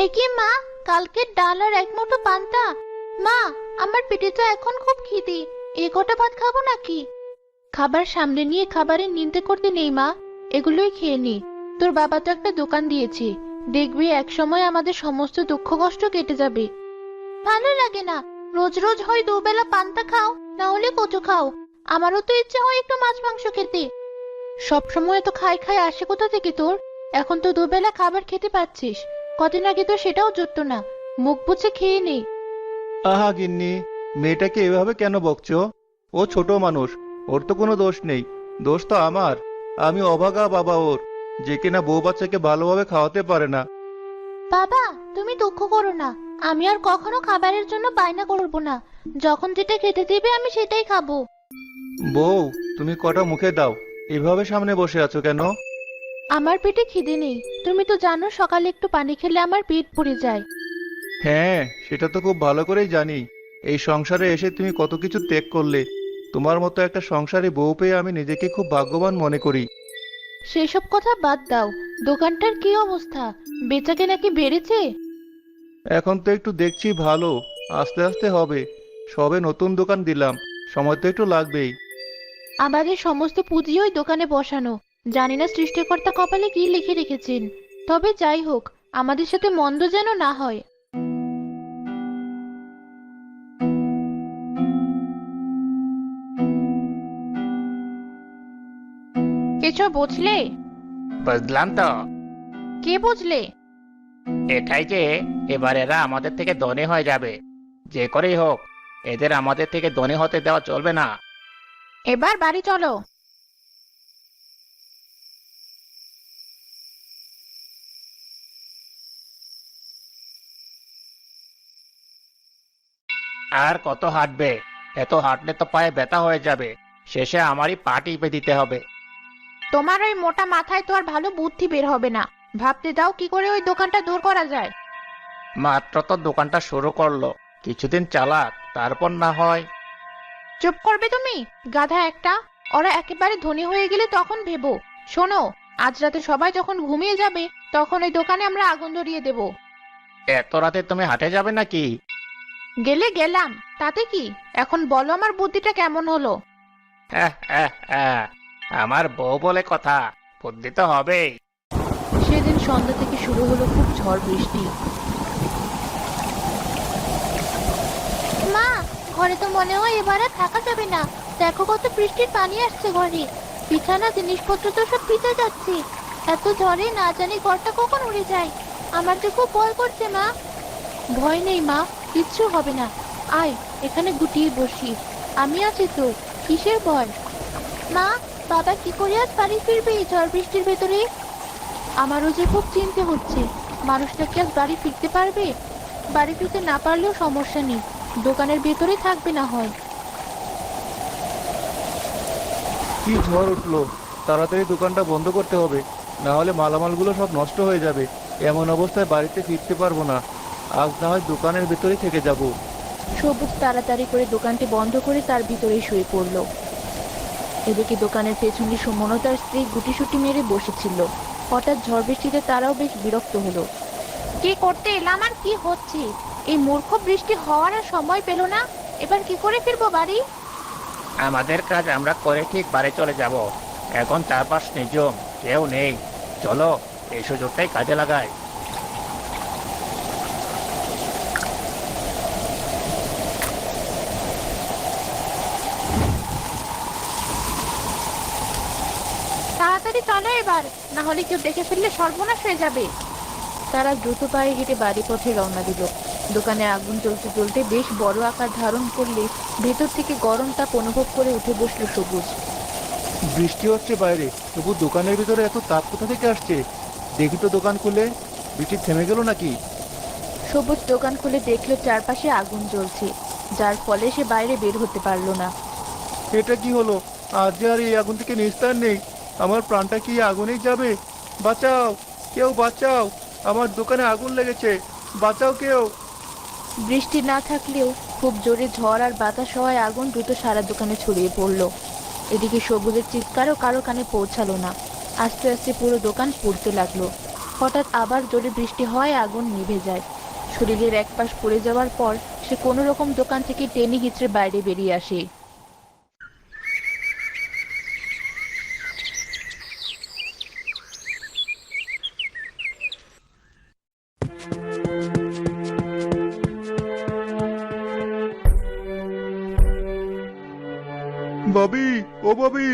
এ কি মা, কালকের ডাল আর এক মুঠো পান্তা। মা, আমার পেটে তো এখন খুব খিদে। এ কটা ভাত খাবো নাকি? খাবার সামনে নিয়ে খাবারের নিন্দে করতে নেই মা, এগুলোই খেয়ে নি। তোর বাবা তো একটা দোকান দিয়েছে, দেখবি এক সময় আমাদের সমস্ত দুঃখ কষ্ট কেটে যাবে। ভালো লাগে না, রোজ রোজ হয় দুবেলা পান্তা খাও, না হলে কচু খাও। আমারও তো ইচ্ছে হয় একটু মাছ মাংস খেতে। সব সময় তো খাই খাই আসে কোথা থেকে তোর? এখন তো দুবেলা খাবার খেতে পাচ্ছিস, কদিন আগে তো সেটাও জুটতো না। মুখ বুজে খেয়ে নে। আহা গিন্নি, মেয়েটাকে এভাবে কেন বকছো? ও ছোট মানুষ, ওর তো কোনো দোষ নেই। দোষ তো আমার। আমি অভাগা বাবা ওর, যে কিনা বউ বাচ্চাকে ভালোভাবে খাওয়াতে পারে না। বাবা, তুমি দুঃখ করো না। আমি আর কখনো খাবারের জন্য বায়না করবো না। যখন যেটা খেতে দিবে আমি সেটাই খাবো। বউ, তুমি কটা মুখে দাও, এভাবে সামনে বসে আছো কেন? আমার পেটে খিদে নেই। তুমি তো জানো সকালে একটু পানি খেলে আমার পেট ভরে যায়। হ্যাঁ, সেটা তো খুব ভালো করেই জানি। এই সংসারে এসে তুমি কত কিছু ত্যাগ করলে। তোমার মতো একটা সংসারে বউ পেয়ে আমি নিজেকে খুব ভাগ্যবান মনে করি। সেসব কথা বাদ দাও। দোকানটার কি অবস্থা? বেচাকেনা কি বেড়েছে? এখন তো একটু দেখছি ভালো, আস্তে আস্তে হবে। সবে নতুন দোকান দিলাম, সময় তো একটু লাগবেই। আমাদের সমস্ত পুঁজি ওই দোকানে বসানো। জানি না সৃষ্টিকর্তা কপালে কি লিখে রেখেছেন। তবে যাই হোক, আমাদের সাথে মন্দ যেন না হয়। কিছু বুঝলে? বুঝলাম তো। কে বুঝলে? এটাই যে এবার এরা আমাদের থেকে ধনী হয়ে যাবে। যে করেই হোক, এদের আমাদের থেকে ধনী হতে দেওয়া চলবে না। এবার বাড়ি চলো। আর কত হাঁটবে? এত হাঁটলে তো পায়ে ব্যথা হয়ে যাবে। শেষে আমারই পা টিপে দিতে হবে। তোমার ওই মোটা মাথায় তো আর ভালো বুদ্ধি বের হবে না। ভাবতে দাও কি করে ওই দোকানটা দূর করা যায়। মাত্র তো দোকানটা শুরু করলো, কিছুদিন চালাক, তারপর না হয়। চুপ করবে তুমি, গাধা একটা। ওরা একেবারে ধনী হয়ে গেলে তখন ভেবো। শোনো, আজ রাতে সবাই যখন ঘুমিয়ে যাবে, তখন ওই দোকানে আমরা আগুন ধরিয়ে দেব। এত রাতে তুমি হাঁটে যাবে নাকি? গেলে গেলাম, তাতে কি? এখন বলো আমার বুদ্ধিটা কেমন হলো। হ্যাঁ, হ্যাঁ, হ্যাঁ, আমার বউ বলে কথা, বুদ্ধি তো হবেই। সেদিন সন্ধ্যা থেকে শুরু হলো খুব ঝড় বৃষ্টি। মা, ঘরে তো মনে হয় এবার আর থাকা যাবে না। দেখো কত বৃষ্টির পানি আসছে ঘরে। বিছানা জিনিসপত্র তো সব ভিজে যাচ্ছে। এত ঝড়ে না জানি ঘরটা কখন উড়ে যায়। আমার তো খুব ভয় করছে মা। ভয় নেই মা, কিচ্ছু হবে না। আয়, এখানে গুটিয়ে বসি। আমি আছি তো, কিসের ভয়? মা, বাবা কি করে আজ বাড়ি ফিরবে এই ঝড় বৃষ্টির ভেতরে? আমারও যে খুব চিন্তা হচ্ছে। মানুষটা কি আজ বাড়ি ফিরতে পারবে? বাড়ি ফিরতে না পারলেও সমস্যা নেই, দোকানের ভেতরেই থাকবে না হয়। কি ঝড় উঠলো! তাড়াতাড়ি দোকানটা বন্ধ করতে হবে, না হলে মালামালগুলো সব নষ্ট হয়ে যাবে। এমন অবস্থায় বাড়িতে ফিরতে পারবো না। আজ না হয় দোকানের ভেতরেই থেকে যাব। সবুজ তাড়াতাড়ি করে দোকানটি বন্ধ করে তার ভিতরেই শুয়ে পড়ল। এদিকে দোকানের পেছনে সুমন তার স্ত্রী গুটিসুটি মেরে বসেছিল। হঠাৎ ঝড় বৃষ্টিতে তারাও বেশ বিরক্ত হলো। কি করতে এলাম আর কি হচ্ছে? এই মূর্খ বৃষ্টি হওয়ার আর সময় পেল না। এবার কি করে ফিরবো বাড়ি? আমাদের কাজ আমরা করে ঠিক বাড়ি চলে যাব। এখন চারপাশ নিঝুম, কেউ নেই। চলো, এই সুযোগটাই কাজে লাগাই। তাড়াতাড়ি চলো এবার, না হলে কেউ দেখে ফেললে সর্বনাশ হয়ে যাবে। তারা দ্রুত পায়ে হেঁটে বাড়ি পথে রওনা দিল। দোকানে আগুন জ্বলতে জ্বলতে বেশ বড় আকার ধারণ করলে ভেতর থেকে গরম তাপ অনুভব করে উঠে বসলো সবুজ। বৃষ্টি হচ্ছে বাইরে, তবু দোকানের ভিতরে এত তাপ কোথা থেকে আসছে? দেখি তো দোকান খুলে, বৃষ্টি থেমে গেল নাকি? সবুজ দোকান খুলে দেখলো চারপাশে আগুন জ্বলছে, যার ফলে সে বাইরে বের হতে পারলো না। এটা কি হলো? আজ যে আর এই আগুন থেকে নিস্তার নেই। আমার প্রাণটা কি এই আগুনেই যাবে? বাঁচাও, কেউ বাঁচাও! আমার দোকানে আগুন লেগেছে, বাঁচাও কেউ! বৃষ্টি না থাকলেও খুব জোরে ঝড় আর বাতাস হওয়ায় আগুন দ্রুত সারা দোকানে ছড়িয়ে পড়লো। এদিকে সবুজের চিৎকারও কারো কানে পৌঁছালো না। আস্তে আস্তে পুরো দোকান পুড়তে লাগলো। হঠাৎ আবার জোরে বৃষ্টি হয়, আগুন নিভে যায়। শরীরের এক পাশ পড়ে যাওয়ার পর সে কোনো রকম দোকান থেকে টেনে হিঁচড়ে বাইরে বেরিয়ে আসে। ভাবি, ও ভাবি,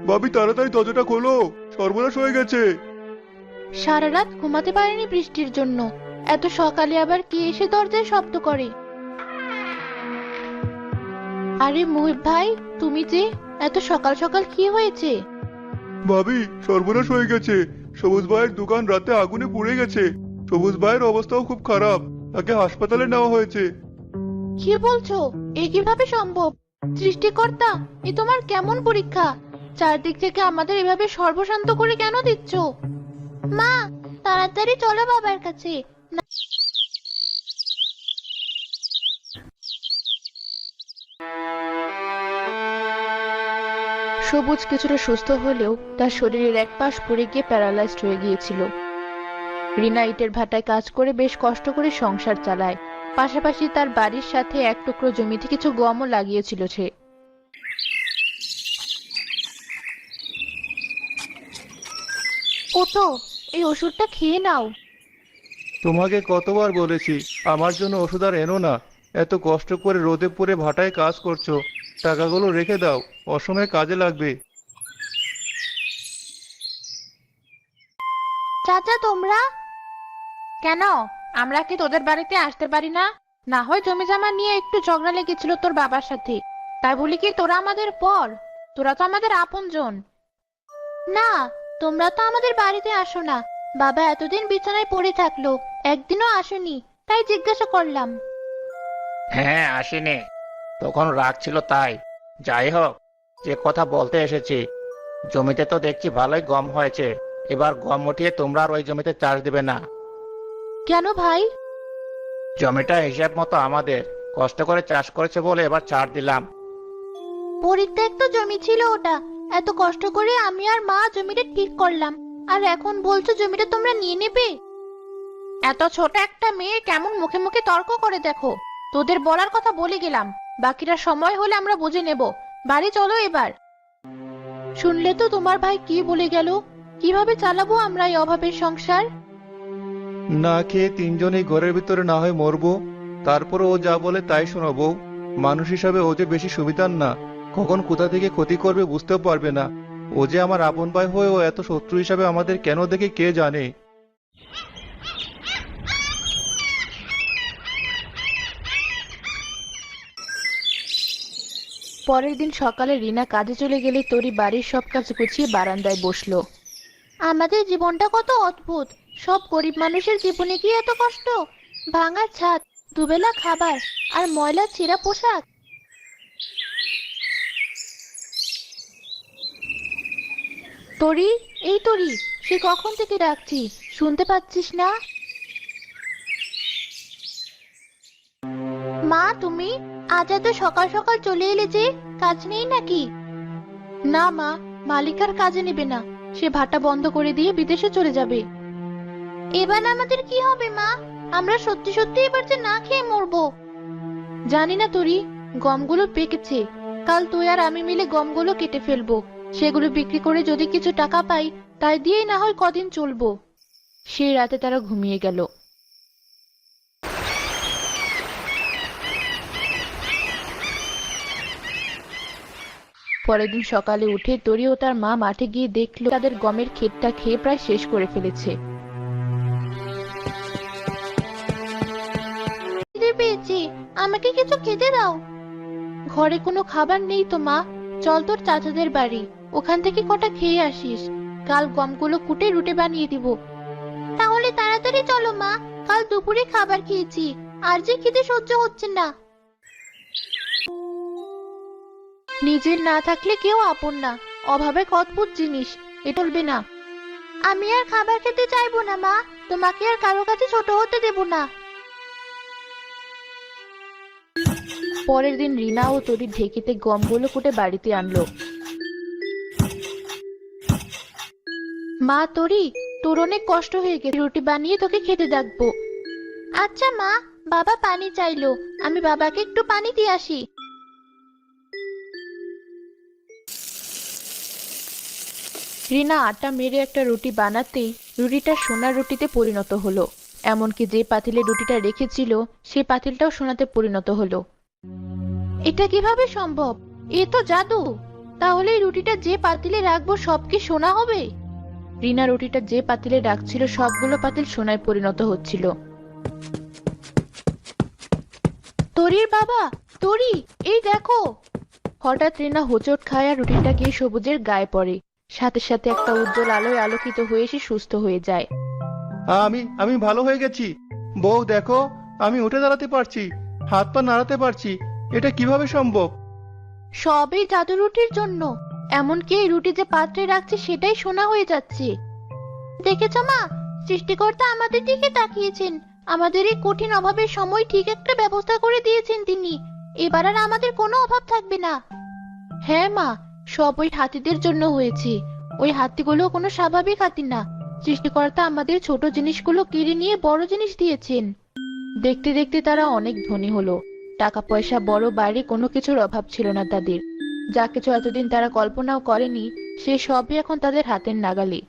ভাবি তাড়াতাড়ি দরজাটা খোলো, সর্বনাশ হয়ে গেছে। সারা রাত ঘুমাতে পারেনি বৃষ্টির জন্য, এত সকালে আবার কে এসে দরজায় শব্দ করে? আরে মুহিব ভাই, তুমি যে এত সকাল সকাল কি হয়েছে? ভাবি, সর্বনাশ হয়ে গেছে। সবুজ ভাইয়ের দোকান রাতে আগুনে পুড়ে গেছে। সবুজ ভাইয়ের অবস্থাও খুব খারাপ, তাকে হাসপাতালে নেওয়া হয়েছে। কি বলছো? এ কিভাবে সম্ভব? সৃষ্টিকর্তা, এ তোমার কেমন পরীক্ষা? চারদিক থেকে আমাদের এভাবে সর্বশান্ত করে কেন দিচ্ছ? মা, তাড়াতাড়ি চলো বাবার কাছে। সবুজ কিছুটা সুস্থ হলেও তার শরীরের এক পাশ পড়ে গিয়ে প্যারালাইজড হয়ে গিয়েছিল। রিনা ইটের ভাটায় কাজ করে বেশ কষ্ট করে সংসার চালায়, পাশাপাশি তার বাড়ির সাথে এক টুকরো জমিতে কিছু গমও লাগিয়েছিল সে। ওঠো, এই ওষুধটা খেয়ে নাও। তোমাকে কতবার বলেছি আমার জন্য ওষুধ আর এনো না। এত কষ্ট করে রোদে পুড়ে ভাটায় কাজ করছো, টাকাগুলো রেখে দাও, অসময়ে কাজে লাগবে। চাচা, তোমরা কেন? আমরা কি তোদের বাড়িতে আসতে পারি না? না হয় জমি জমা নিয়ে একটু ঝগড়া লেগেছিল তোর বাবার সাথে, তাই বলি কি তোরা আমাদের পর? তোরা তো আমাদের আপনজন। না, তোমরা তো আমাদের বাড়িতে আসো না। বাবা এতদিন বিছানায় পড়ে থাকলো, একদিনও আসেনি, তাই জিজ্ঞাসা করলাম। হ্যাঁ, আসেনি, তখন রাগ ছিল তাই। যাই হোক, যে কথা বলতে এসেছি, জমিতে তো দেখছি ভালোই গম হয়েছে। এবার গম উঠিয়ে তোমরা আর ওই জমিতে চাষ দেবে না। কেন ভাই? জমিটা হিসাব মতো আমাদের, কষ্ট করে চাষ করেছে বলে এবার ছাড় দিলাম। পরিত্যক্ত জমি ছিল ওটা, এত কষ্ট করে আমি আর মা জমিটা ঠিক করলাম, আর এখন বলছো জমিটা তোমরা নিয়ে নেবে? এত ছোট একটা মেয়ে কেমন মুখে মুখে তর্ক করে দেখো। তোদের বলার কথা বলে গেলাম, বাকিটা সময় হলে আমরা বুঝে নেব। বাড়ি চলো এবার। শুনলে তো তোমার ভাই কি বলে গেল? কিভাবে চালাবো আমরা এই অভাবের সংসার? না খেয়ে তিনজনেই ঘরের ভিতরে না হয় মরবো, তারপরে ও যা বলে তাই শোনাবো। মানুষ হিসাবে ও যে বেশি সুবিধার না, কখন কোথা থেকে ক্ষতি করবে বুঝতেও পারবে না। ও যে আমার আপন ভাই হয়েও এত শত্রু হিসাবে আমাদের কেন দেখে কে জানে। পরের দিন সকালে রিনা কাজে চলে গেলে তরি বাড়ির সব কাজ গুছিয়ে বারান্দায় বসলো। আমাদের জীবনটা কত অদ্ভুত! সব গরিব মানুষের জীবনে কি এত কষ্ট? ভাঙা ছাদ, দুবেলা খাবার, আর ময়লা ছেঁড়া পোশাক। তরি, এই তরি, সে কখন থেকে ডাকছি, শুনতে পাচ্ছিস না? মা, তুমি আজ এত সকাল সকাল চলে এলে যে, কাজ নেই নাকি? না মা, মালিক আর কাজে নেবে না, সে ভাটা বন্ধ করে দিয়ে বিদেশে চলে যাবে। এবার আমাদের কি হবে মা? আমরা সত্যি সত্যি এবার যে না খেয়ে মরবো। জানি না তরি, গমগুলো পেকেছে, কাল তুই আর আমি মিলে গমগুলো কেটে ফেলবো। সেগুলো বিক্রি করে যদি কিছু টাকা পাই, তাই দিয়েই না হয় কদিন চলবো। সেই রাতে তারা ঘুমিয়ে গেল। পরের দিন সকালে উঠে তরি ও তার মা মাঠে গিয়ে দেখলো তাদের গমের ক্ষেতটা খেয়ে প্রায় শেষ করে ফেলেছে। খিদে পেয়েছে, আমাকে কিছু খেতে দাও। ঘরে কোনো খাবার নেই তো মা, চল তোর চাচাদের বাড়ি, ওখান থেকে কটা খেয়ে আসিস। কাল গমগুলো কুটে রুটি বানিয়ে দিব। তাহলে তাড়াতাড়ি চলো মা, কাল দুপুরে খাবার খেয়েছি, আর যে খিদে সহ্য হচ্ছে না। নিজের না থাকলে কেউ আপন না, অভাবে অদ্ভুত জিনিস, এ চলবে না। আমি আর খাবার খেতে চাইবো না মা, তোমাকে আর কারো কাছে ছোট হতে দেব না। পরের দিন রিনা ও তরি ঢেকিতে গমগুলো কুটে বাড়িতে আনলো। মা তরি, তোর অনেক কষ্ট হয়ে গেছে, রুটি বানিয়ে তোকে খেতে ডাকবো। আচ্ছা মা, বাবা পানি চাইলো, আমি বাবাকে একটু পানি দিয়ে আসি। রিনা আটা মেরে একটা রুটি বানাতেই রুটিটা সোনার রুটিতে পরিণত হলো। এমনকি যে পাতিলে রুটিটা রেখেছিল সেই পাতিলটাও সোনাতে পরিণত হলো। এটা কিভাবে সম্ভব? এ তো জাদু। তাহলে এই রুটিটা যে পাতিলে রাখবো সব কি সোনা হবে? রিনা রুটিটা যে পাতিলে রাখছিল সবগুলো পাতিল সোনায় পরিণত হচ্ছিল। তরির বাবা, তরি, এই দেখো। হঠাৎ রিনা হোঁচট খায় আর রুটিটা গিয়ে সবুজের গায়ে পড়ে। সাথে সাথে একটা উজ্জ্বল আলোয় আলোকিত হয়ে সে সুস্থ হয়ে যায়। আমি ভালো হয়ে গেছি। বউ দেখো, আমি উঠে দাঁড়াতে পারছি, হাত পা নাড়াতে পারছি। এটা কিভাবে সম্ভব? সবই জাদু রুটির জন্য। এমনকি এই রুটি যে পাত্রে রাখছে সেটাই সোনা হয়ে যাচ্ছে। দেখেছো মা, সৃষ্টিকর্তা আমাদের দিকে তাকিয়েছেন। আমাদের এই কঠিন অভাবের সময় ঠিক একটা ব্যবস্থা করে দিয়েছেন তিনি। এবার আর আমাদের কোনো অভাব থাকবে না। হ্যাঁ মা, সব ওই হাতিদের জন্য হয়েছে। ওই হাতিগুলো কোনো স্বাভাবিক হাতি না। সৃষ্টিকর্তা আমাদের ছোট জিনিসগুলো কেড়ে নিয়ে বড় জিনিস দিয়েছেন। দেখতে দেখতে তারা অনেক ধনী হলো। টাকা পয়সা বড় বাইরে কোনো কিছুর অভাব ছিল না তাদের। যা কিছু এতদিন তারা কল্পনাও করেনি সে সবই এখন তাদের হাতের নাগালে।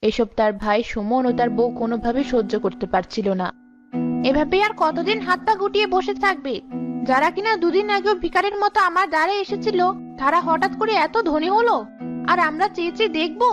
এসব তার ভাই সুমন ও তার বউ কোনোভাবে সহ্য করতে পারছিল না। এভাবে আর কতদিন হাত পা গুটিয়ে বসে থাকবে? যারা কিনা দুদিন আগেও ভিখারির মতো আমার দ্বারে এসেছিল তারা হঠাৎ করে এত ধনী হলো, আর আমরা চেয়ে চেয়ে দেখবো?